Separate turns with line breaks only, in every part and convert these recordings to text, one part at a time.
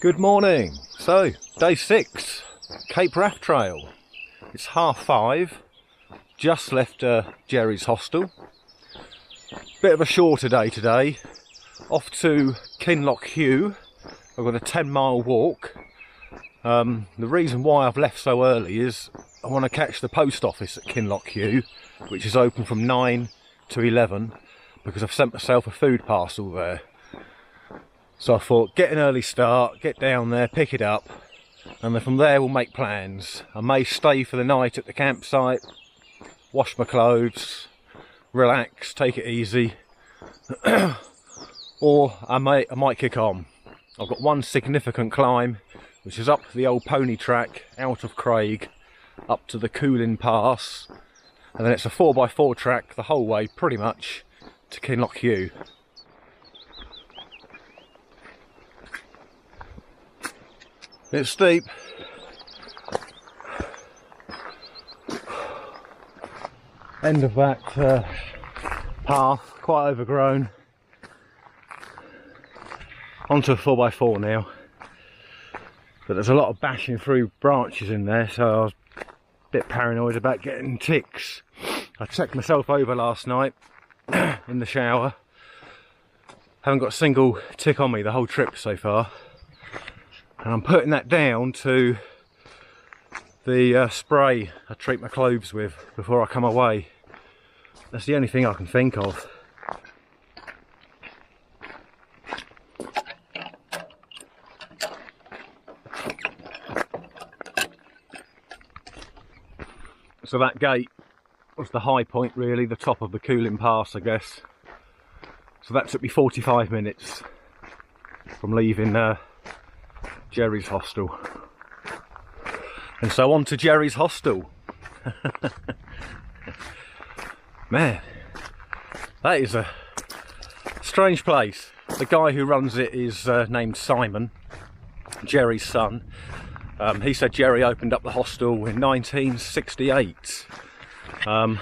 Good morning. So, day 6, Cape Wrath Trail. It's 5:30. Just left Gerry's hostel. Bit of a shorter day today. Off to Kinlochewe. I've got a 10-mile walk. The reason why I've left so early is I want to catch the post office at Kinlochewe, which is open from 9 to 11, because I've sent myself a food parcel there. So I thought, get an early start, get down there, pick it up, and then from there we'll make plans. I may stay for the night at the campsite, wash my clothes, relax, take it easy, or I might kick on. I've got one significant climb, which is up the old pony track out of Craig up to the Coolin Pass, and then it's a 4x4 track the whole way pretty much to Kinlochewe. It's steep. End of that path, quite overgrown. Onto a 4x4 now. But there's a lot of bashing through branches in there, so I was a bit paranoid about getting ticks. I checked myself over last night in the shower. Haven't got a single tick on me the whole trip so far. And I'm putting that down to the spray I treat my clothes with before I come away. That's the only thing I can think of. So that gate was the high point really, the top of the Coolin Pass I guess. So that took me 45 minutes from leaving Gerry's hostel. And so on to Gerry's hostel. Man, that is a strange place. The guy who runs it is named Simon, Gerry's son. He said Gerry opened up the hostel in 1968. And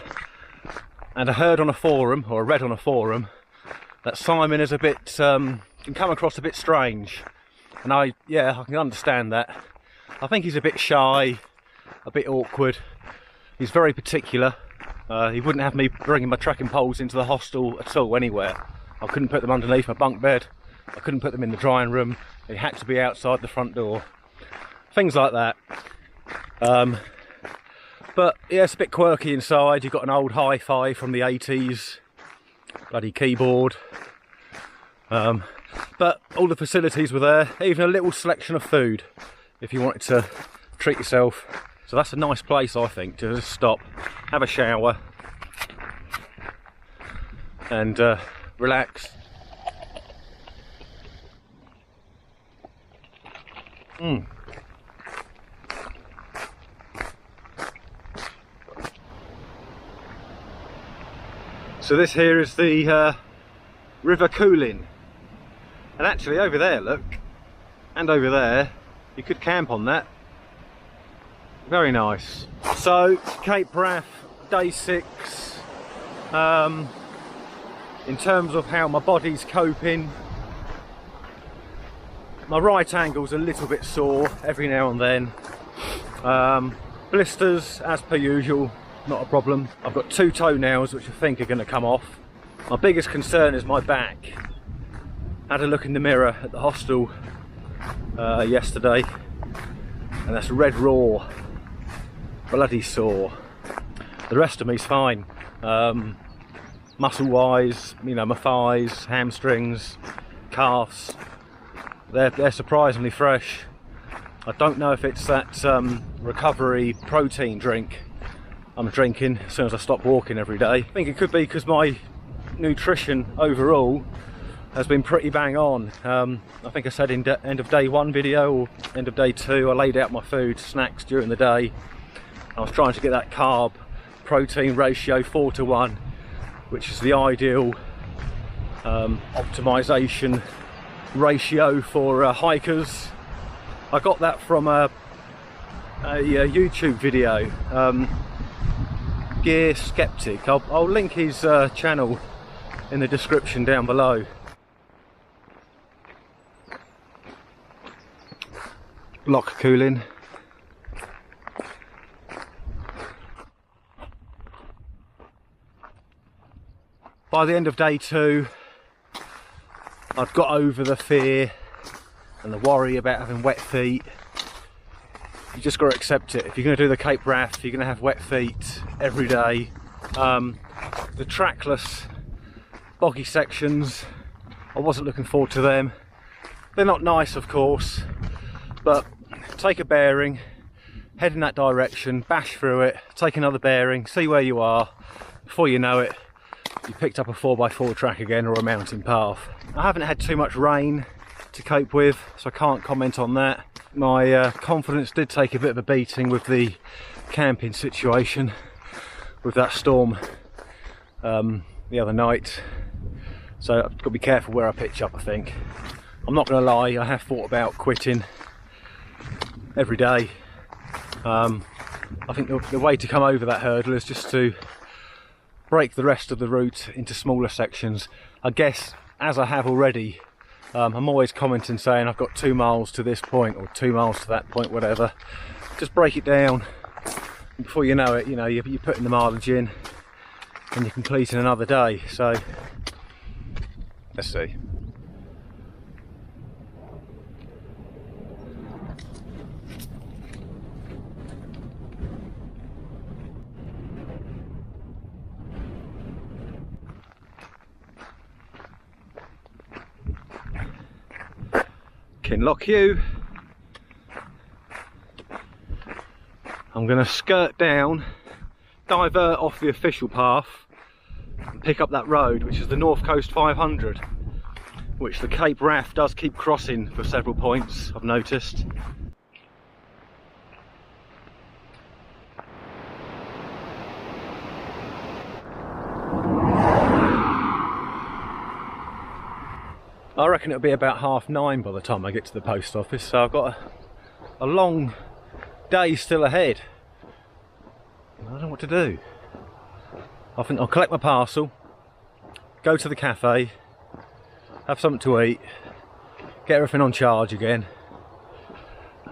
I heard on a forum, or I read on a forum, that Simon is a bit, can come across a bit strange. And I can understand that. I think he's a bit shy, a bit awkward. He's very particular. He wouldn't have me bringing my trekking poles into the hostel at all, anywhere. I couldn't put them underneath my bunk bed. I couldn't put them in the drying room. They had to be outside the front door. Things like that. But yeah, it's a bit quirky inside. You've got an old hi-fi from the 80s. Bloody keyboard. But all the facilities were there, even a little selection of food if you wanted to treat yourself. So that's a nice place, I think, to just stop, have a shower and relax. So this here is the River Coolin. And actually over there, look, and over there, you could camp on that. Very nice. So, Cape Wrath, day 6. In terms of how my body's coping, my right angle's a little bit sore every now and then. Blisters, as per usual, not a problem. I've got 2 toenails which I think are going to come off. My biggest concern is my back. Had a look in the mirror at the hostel yesterday, and that's red raw, bloody sore. The rest of me's fine. Muscle wise, you know, my thighs, hamstrings, calves, they're surprisingly fresh. I don't know if it's that recovery protein drink I'm drinking as soon as I stop walking every day. I think it could be because my nutrition overall has been pretty bang on. I think I said in end of day 1 video or end of day 2, I laid out my food, snacks during the day. I was trying to get that carb protein ratio 4:1, which is the ideal optimization ratio for hikers. I got that from a YouTube video, Gear Skeptic. I'll link his channel in the description down below. lock cooling. By the end of day 2, I'd got over the fear and the worry about having wet feet. You just got to accept it. If you're going to do the Cape Wrath, you're going to have wet feet every day. The trackless boggy sections, I wasn't looking forward to them. They're not nice, of course, but take a bearing, head in that direction, bash through it, take another bearing, see where you are. Before you know it, you picked up a 4x4 track again, or a mountain path. I haven't had too much rain to cope with, so I can't comment on that. My confidence did take a bit of a beating with the camping situation, with that storm the other night. So I've got to be careful where I pitch up, I think. I'm not going to lie, I have thought about quitting every day. I think the way to come over that hurdle is just to break the rest of the route into smaller sections. I guess, as I have already, I'm always commenting saying I've got 2 miles to this point, or 2 miles to that point, whatever. Just break it down. And before you know it, you're putting the mileage in and you're completing another day. So, let's see. Kinlochewe. I'm going to skirt down, divert off the official path and pick up that road, which is the North Coast 500, which the Cape Wrath does keep crossing for several points, I've noticed. I reckon it'll be about 9:30 by the time I get to the post office, so I've got a long day still ahead. I don't know what to do. I think I'll collect my parcel, go to the cafe, have something to eat, get everything on charge again,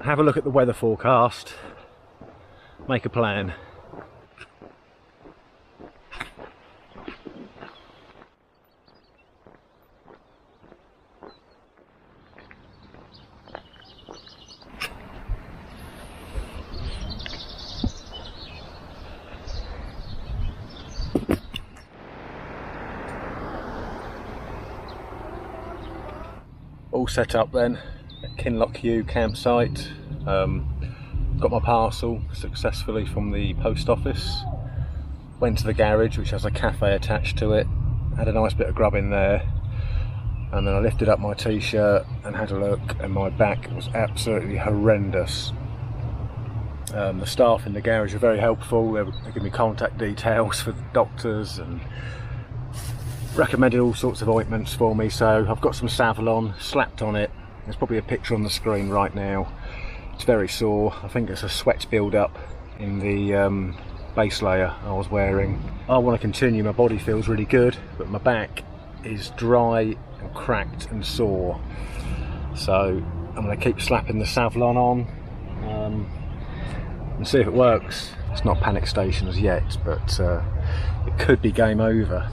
have a look at the weather forecast, make a plan. All set up then at Kinlochewe campsite. Got my parcel successfully from the post office. Went to the garage, which has a cafe attached to it. Had a nice bit of grub in there. And then I lifted up my t-shirt and had a look, and my back was absolutely horrendous. The staff in the garage are very helpful. They give me contact details for the doctors and recommended all sorts of ointments for me, so I've got some Savlon slapped on it. There's probably a picture on the screen right now. It's very sore. I think it's a sweat build up in the base layer I was wearing. I want to continue, my body feels really good, but my back is dry and cracked and sore. So I'm going to keep slapping the Savlon on and see if it works. It's not panic stations yet, but it could be game over.